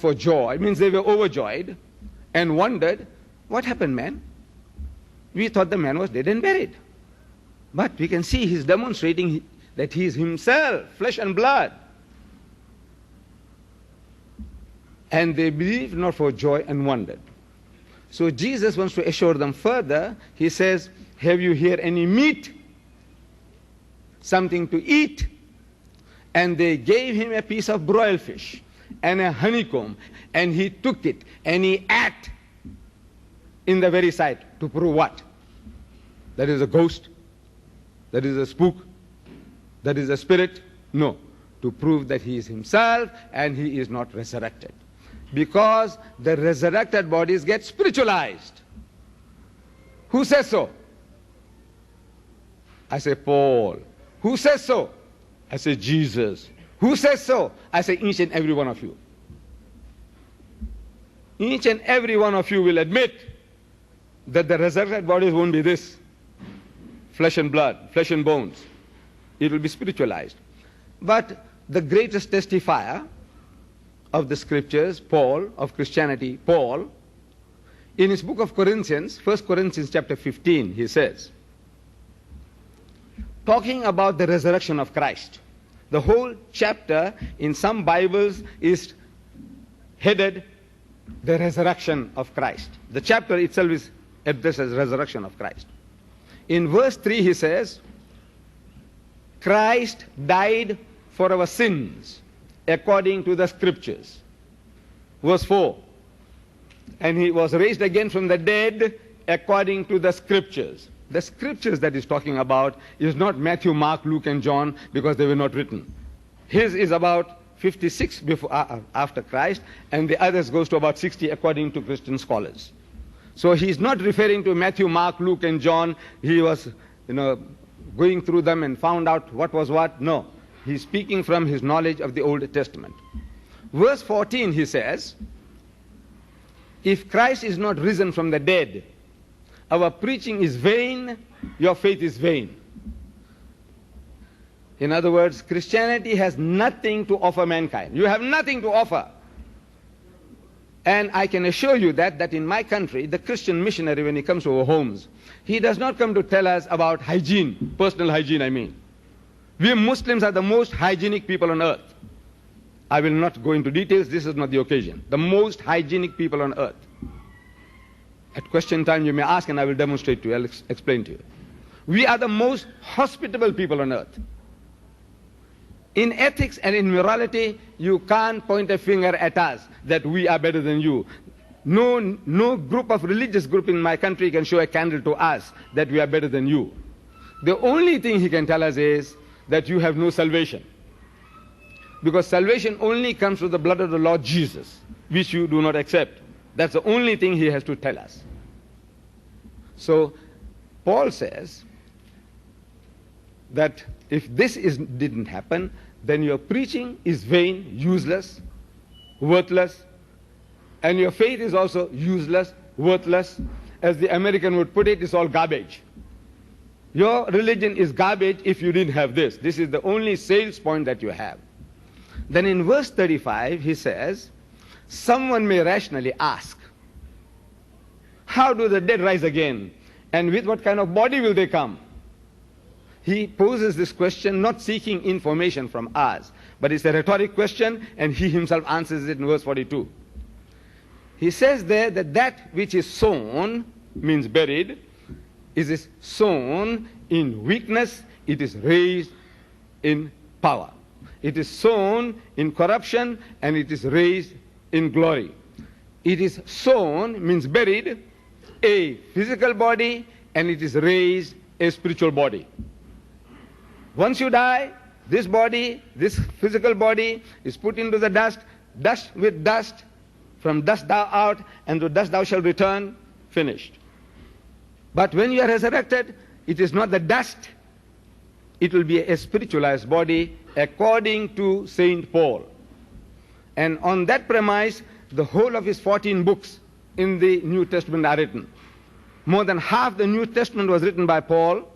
for joy. It means they were overjoyed and wondered, what happened, man? We thought the man was dead and buried. But we can see he's demonstrating that he is himself, flesh and blood. And they believed not for joy and wondered. So Jesus wants to assure them further. He says, have you here any meat? Something to eat? And they gave him a piece of broiled fish and a honeycomb, and he took it and he ate in the very sight. To prove what? That is a ghost? That is a spook? That is a spirit? No. To prove that he is himself and he is not resurrected. Because the resurrected bodies get spiritualized. Who says so? I say Paul. Who says so? I say Jesus. Who says so? I say each and every one of you. Each and every one of you will admit that the resurrected bodies won't be this. Flesh and blood, flesh and bones. It will be spiritualized. But the greatest testifier of the scriptures, Paul, of Christianity, Paul, in his book of Corinthians, 1 Corinthians chapter 15, he says, talking about the resurrection of Christ. The whole chapter in some Bibles is headed the resurrection of Christ. The chapter itself is addressed as resurrection of Christ. In verse 3 he says, Christ died for our sins according to the scriptures. Verse 4, and he was raised again from the dead according to the scriptures. The scriptures that he's talking about is not Matthew, Mark, Luke and John, because they were not written. His is about 56 after Christ, and the others goes to about 60 according to Christian scholars. So he's not referring to Matthew, Mark, Luke and John. He was, going through them and found out what was what. No. He's speaking from his knowledge of the Old Testament. Verse 14 he says, if Christ is not risen from the dead, our preaching is vain, your faith is vain. In other words, Christianity has nothing to offer mankind. You have nothing to offer. And I can assure you that in my country, the Christian missionary, when he comes to our homes, he does not come to tell us about hygiene, personal hygiene I mean. We Muslims are the most hygienic people on earth. I will not go into details, this is not the occasion. The most hygienic people on earth. At question time you may ask and I will demonstrate to you, I'll explain to you. We are the most hospitable people on earth. In ethics and in morality, you can't point a finger at us that we are better than you. No group of religious group in my country can show a candle to us that we are better than you. The only thing he can tell us is that you have no salvation. Because salvation only comes through the blood of the Lord Jesus, which you do not accept. That's the only thing he has to tell us. So, Paul says that if this didn't happen, then your preaching is vain, useless, worthless, and your faith is also useless, worthless. As the American would put it, it's all garbage. Your religion is garbage if you didn't have this. This is the only sales point that you have. Then in verse 35 he says, someone may rationally ask, how do the dead rise again? And with what kind of body will they come? He poses this question not seeking information from us, but it's a rhetoric question, and he himself answers it in verse 42. He says there that which is sown, means buried, is sown in weakness, it is raised in power. It is sown in corruption, and it is raised in glory. It is sown, means buried, a physical body, and it is raised a spiritual body. Once you die, this body, this physical body, is put into the dust, dust with dust, from dust thou art, and to dust thou shalt return, finished. But when you are resurrected, it is not the dust, it will be a spiritualized body according to Saint Paul. And on that premise, the whole of his 14 books in the New Testament are written. More than half the New Testament was written by Paul,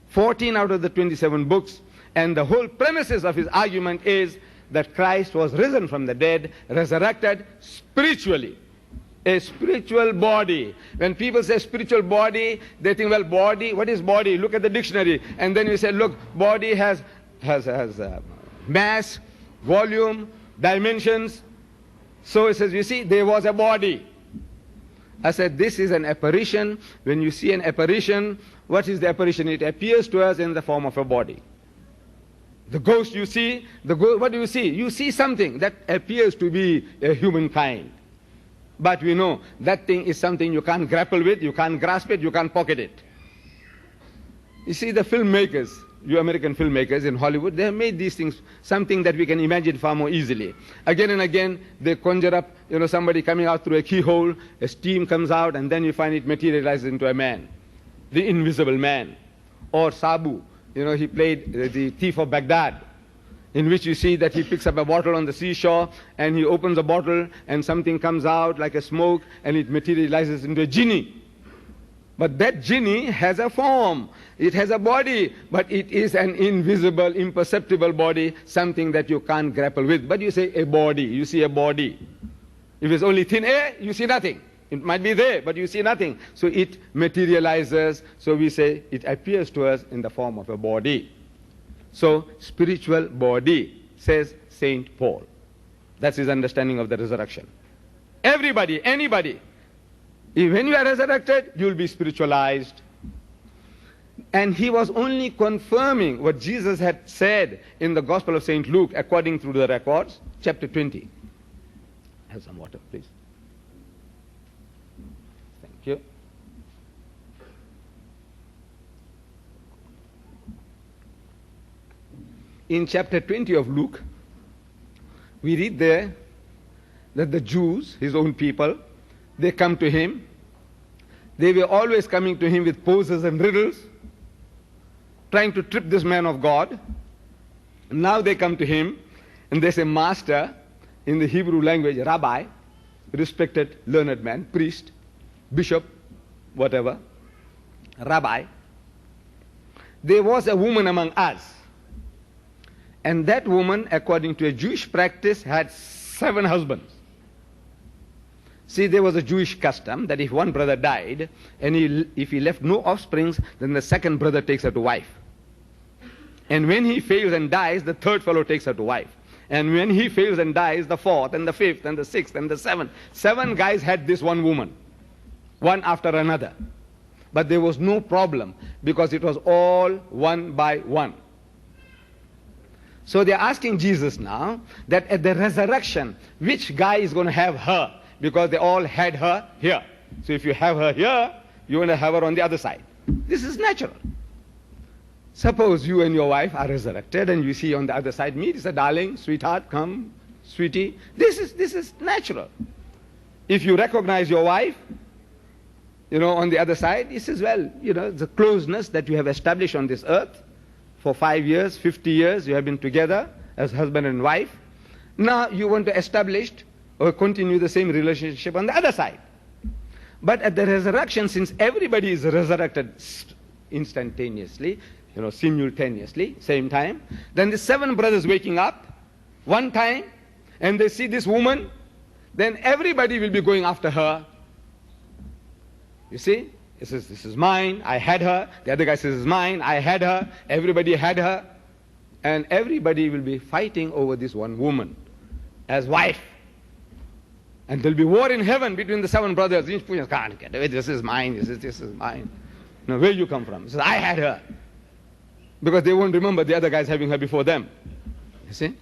14 out of the 27 books, and the whole premises of his argument is that Christ was risen from the dead, resurrected spiritually. A spiritual body. When people say spiritual body, they think, well, body, what is body? Look at the dictionary. And then you say, look, body has mass, volume, dimensions. So it says, you see, there was a body. I said, this is an apparition. When you see an apparition, what is the apparition? It appears to us in the form of a body. The ghost you see, what do you see? You see something that appears to be a humankind. But we know that thing is something you can't grapple with, you can't grasp it, you can't pocket it. You see, the filmmakers, you American filmmakers in Hollywood, they have made these things something that we can imagine far more easily. Again and again, they conjure up, somebody coming out through a keyhole, a steam comes out, and then you find it materializes into a man, the invisible man. Or Sabu, he played the thief of Baghdad, in which you see that he picks up a bottle on the seashore, and he opens a bottle, and something comes out like a smoke, and it materializes into a genie. But that genie has a form, it has a body, but it is an invisible, imperceptible body, something that you can't grapple with. But you say a body, you see a body. If it's only thin air, you see nothing. It might be there, but you see nothing. So it materializes, so we say it appears to us in the form of a body. So, spiritual body, says Saint Paul. That's his understanding of the resurrection. Everybody, anybody, when you are resurrected, you will be spiritualized. And he was only confirming what Jesus had said in the Gospel of St. Luke, according to the records, chapter 20. Have some water, please. Thank you. In chapter 20 of Luke, we read there that the Jews, his own people, they come to him. They were always coming to him with poses and riddles, trying to trip this man of God. Now they come to him and they say, Master, in the Hebrew language, Rabbi, respected learned man, priest, bishop, whatever, Rabbi. There was a woman among us. And that woman, according to a Jewish practice, had 7 husbands. See, there was a Jewish custom that if one brother died, and if he left no offsprings, then the second brother takes her to wife. And when he fails and dies, the third fellow takes her to wife. And when he fails and dies, the fourth, and the fifth, and the sixth, and the seventh. 7 guys had this one woman, one after another. But there was no problem, because it was all one by one. So they're asking Jesus now that at the resurrection, which guy is going to have her? Because they all had her here. So if you have her here, you're going to have her on the other side. This is natural. Suppose you and your wife are resurrected and you see on the other side me. He said, darling, sweetheart, come, sweetie. This is natural. If you recognize your wife, on the other side, he says, well, the closeness that you have established on this earth, for 5 years, 50 years, you have been together as husband and wife. Now you want to establish or continue the same relationship on the other side. But at the resurrection, since everybody is resurrected instantaneously, simultaneously, same time, then the 7 brothers waking up, one time, and they see this woman, then everybody will be going after her. You see? He says, this is mine, I had her. The other guy says, this is mine, I had her. Everybody had her. And everybody will be fighting over this one woman as wife. And there'll be war in heaven between the 7 brothers. Each person can't get away. This is mine, this is mine. Now, where you come from? He says, I had her. Because they won't remember the other guys having her before them. You see?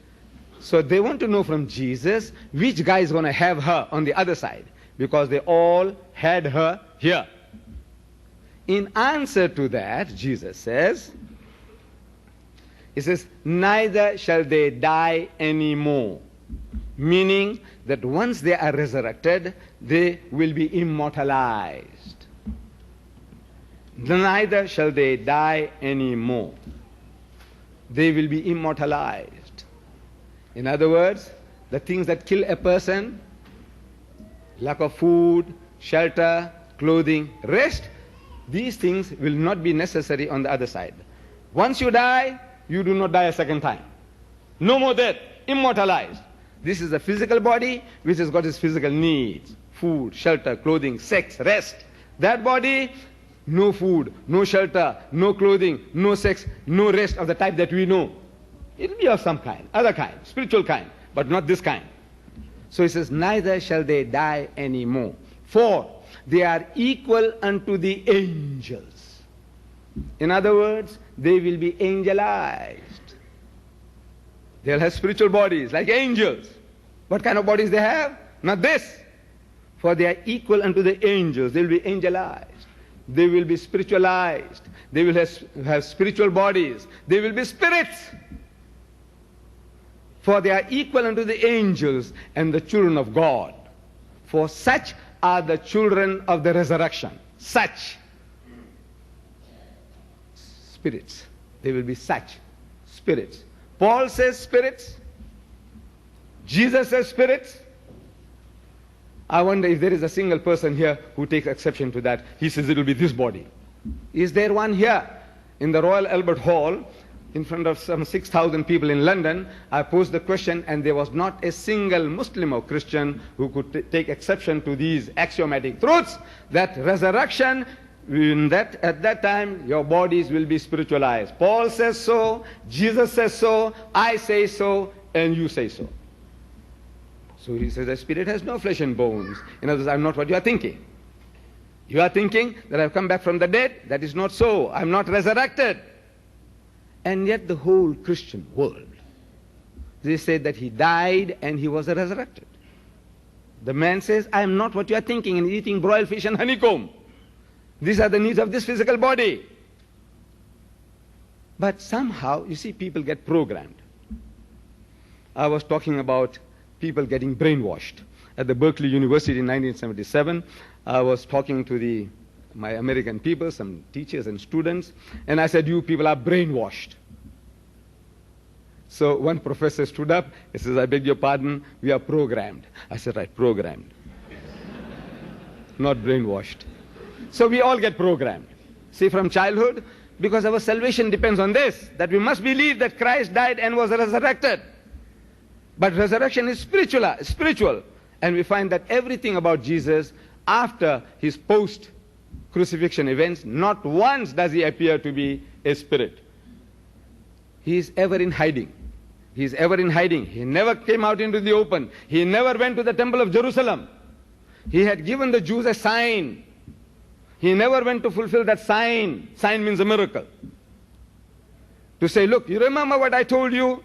So they want to know from Jesus which guy is going to have her on the other side. Because they all had her here. In answer to that, Jesus says, he says, neither shall they die anymore. Meaning that once they are resurrected, they will be immortalized. Neither shall they die anymore. They will be immortalized. In other words, the things that kill a person, lack of food, shelter, clothing, rest, these things will not be necessary on the other side. Once you die, you do not die a second time. No more death. immortalized. This is a physical body which has got its physical needs: food, shelter, clothing, sex, rest. That body, no food, no shelter, no clothing, no sex, no rest of the type that we know. It will be of some kind, other kind, spiritual kind, but not this kind. So he says, neither shall they die any more, for they are equal unto the angels. In other words, they will be angelized. They'll have spiritual bodies like angels. What kind of bodies they have? Not this. For they are equal unto the angels. They will be angelized. They will be spiritualized. They will have spiritual bodies. They will be spirits. For they are equal unto the angels and the children of God. For such are the children of the resurrection. Such. Spirits. They will be such. Spirits. Paul says spirits. Jesus says spirits. I wonder if there is a single person here who takes exception to that. He says it will be this body. Is there one here? In the Royal Albert Hall, in front of some 6,000 people in London, I posed the question, and there was not a single Muslim or Christian who could take exception to these axiomatic truths, that resurrection, at that time, your bodies will be spiritualized. Paul says so, Jesus says so, I say so, and you say so. So he says the spirit has no flesh and bones. In other words, I'm not what you are thinking. You are thinking that I've come back from the dead. That is not so. I'm not resurrected. And yet the whole Christian world, they say that he died and he was resurrected. The man says, I am not what you are thinking, and eating broiled fish and honeycomb. These are the needs of this physical body. But somehow, you see, people get programmed. I was talking about people getting brainwashed. At the Berkeley University in 1977, I was talking to my American people, some teachers and students, and I said, you people are brainwashed. So one professor stood up, he says, I beg your pardon, we are programmed. I said, right, programmed. Not brainwashed. So we all get programmed. See, from childhood, because our salvation depends on this, that we must believe that Christ died and was resurrected. But resurrection is spiritual. And we find that everything about Jesus, after his post-crucifixion events, not once does he appear to be a spirit. He is ever in hiding. He is ever in hiding. He never came out into the open. He never went to the temple of Jerusalem. He had given the Jews a sign. He never went to fulfill that sign. Sign means a miracle. To say, look, you remember what I told you?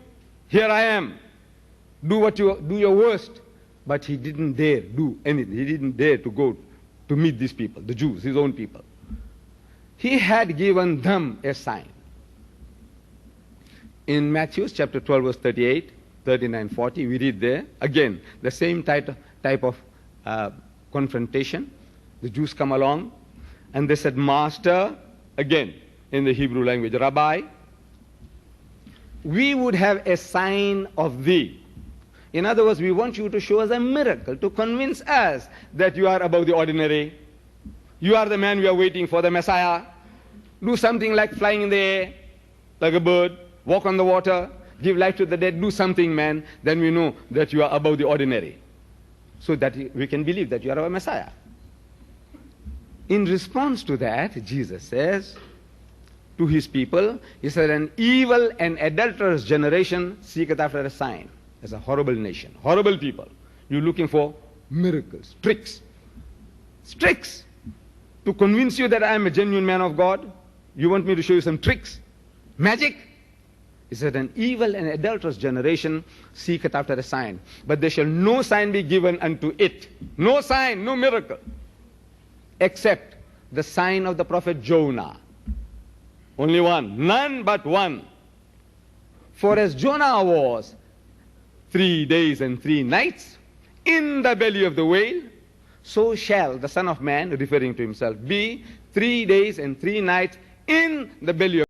Here I am. Do your worst. But he didn't dare do anything. He didn't dare to go to meet these people, the Jews, his own people. He had given them a sign. In Matthew chapter 12, verse 38, 39, 40, we read there, again, the same type of confrontation. The Jews come along, and they said, Master, again, in the Hebrew language, Rabbi, we would have a sign of thee. In other words, we want you to show us a miracle to convince us that you are above the ordinary. You are the man we are waiting for, the Messiah. Do something like flying in the air, like a bird, walk on the water, give life to the dead, do something, man. Then we know that you are above the ordinary. So that we can believe that you are our Messiah. In response to that, Jesus says to his people, he said, an evil and adulterous generation seeketh after a sign. As a horrible nation, horrible people. You're looking for miracles, tricks. Tricks to convince you that I am a genuine man of God. You want me to show you some tricks? Magic? He said, an evil and adulterous generation seeketh after a sign, but there shall no sign be given unto it. No sign, no miracle, except the sign of the prophet Jonah. Only one, none but one. For as Jonah was 3 days and 3 nights in the belly of the whale, so shall the Son of Man, referring to himself, be 3 days and 3 nights in the belly of